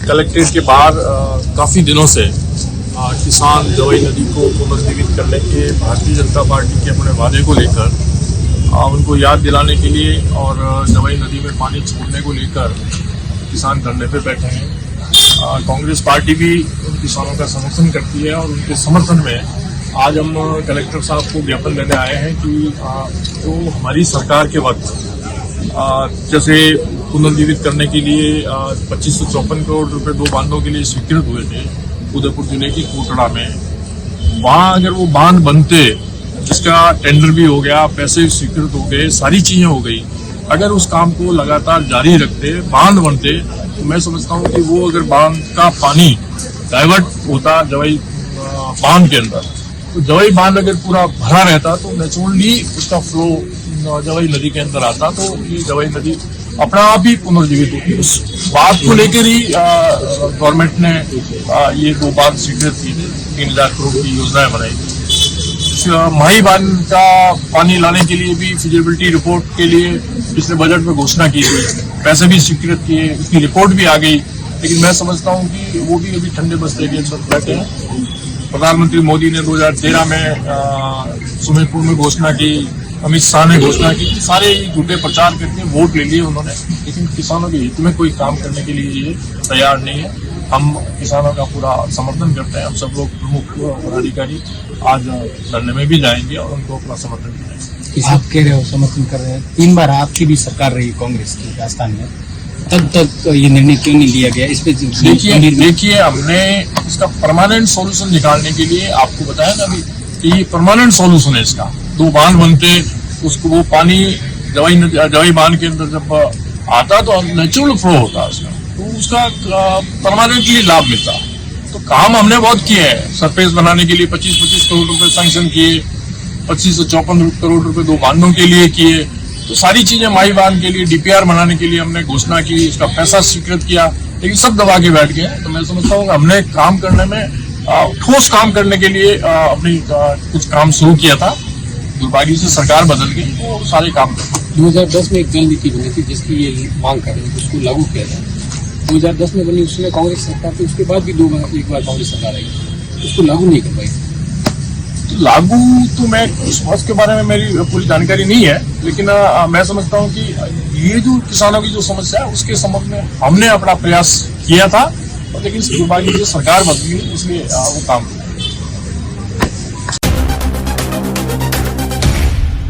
Collectorate के बाहर काफ़ी दिनों से किसान जवाई नदी को पुनर्जीवित करने के भारतीय जनता पार्टी के अपने वादे को लेकर उनको याद दिलाने के लिए और जवाई नदी में पानी छोड़ने को लेकर किसान धरने पे बैठे हैं। कांग्रेस पार्टी भी उन किसानों का समर्थन करती है और उनके समर्थन में आज हम कलेक्टर साहब को ज्ञापन देने आए हैं कि जो हमारी सरकार के वक्त जैसे पुनर्जीवित करने के लिए 2554 करोड़ रुपए 2 बांधों के लिए स्वीकृत हुए थे उदयपुर जिले की कोटड़ा में, वहां अगर वो बांध बनते जिसका टेंडर भी हो गया, पैसे स्वीकृत हो गए, सारी चीजें हो गई, अगर उस काम को लगातार जारी रखते, बांध बनते, तो मैं समझता हूँ कि वो अगर बांध का पानी डाइवर्ट होता जवाई बांध के अंदर, तो जवाई बांध अगर पूरा भरा रहता तो नेचुरली उसका फ्लो जवाई नदी के अंदर आता, तो ये जवाई नदी अपना आप ही पुनर्जीवित होती। उस बात को लेकर ही गवर्नमेंट ने ये 2 बांध स्वीकृत की, 3000 करोड़ की योजनाएं बनाई। माही बांध का पानी लाने के लिए भी फिजिबिलिटी रिपोर्ट के लिए पिछले बजट में घोषणा की थी, पैसे भी स्वीकृत किए, उसकी रिपोर्ट भी आ गई, लेकिन मैं समझता हूँ कि वो भी अभी ठंडे बस्ते के अंदर बैठे हैं। प्रधानमंत्री मोदी ने 2013 में सुमेरपुर में घोषणा की, अमित शाह ने घोषणा की, सारे झूठे प्रचार करके वोट ले लिए उन्होंने, लेकिन किसानों के हित में कोई काम करने के लिए ये तैयार नहीं है। हम किसानों का पूरा समर्थन करते हैं, हम सब लोग प्रमुख पदाधिकारी आज धरने में भी जाएंगे और उनको अपना समर्थन करेंगे। आप कह रहे हो समर्थन कर रहे हैं, 3 बार आपकी भी सरकार रही कांग्रेस की राजस्थान में, तब तक ये निर्णय क्यों नहीं लिया गया? इस पे देखिए हमने इसका परमानेंट सॉल्यूशन निकालने के लिए आपको बताया ना अभी कि ये परमानेंट सॉल्यूशन है इसका। 2 बांध बनते, उसको वो पानी जवाई बांध के अंदर जब आता तो नेचुरल फ्लो होता उसका, तो उसका परमानेंटली लाभ मिलता। तो काम हमने बहुत किए हैं, सरफेस बनाने के लिए 25-25 करोड़ रुपए सैंक्शन किए, 2554 करोड़ रुपए 2 बांधों के लिए किए, तो सारी चीजें माही बांध के लिए डीपीआर बनाने के लिए हमने घोषणा की, उसका पैसा स्वीकृत किया, लेकिन सब दबा के बैठ गए। तो मैं समझता हूँ हमने काम करने में ठोस काम करने के लिए अपनी कुछ काम शुरू किया था, दुर्भाग्य से सरकार बदल गई, वो सारे काम कर 2010 में एक जल नीति बनी थी जिसकी ये मांग कर रहे हैं, उसको लागू किया जाए। 2010 में बनी, उसमें कांग्रेस सरकार थी, उसके बाद भी एक बार कांग्रेस सरकार आई, उसको लागू नहीं कर पाई। लागू तो मैं इस बात के बारे में मेरी पूरी जानकारी नहीं है, लेकिन मैं समझता हूँ कि ये जो किसानों की जो समस्या है उसके संबंध में हमने अपना प्रयास किया था, लेकिन दुर्भाग्य से सरकार बदली इसलिए वो काम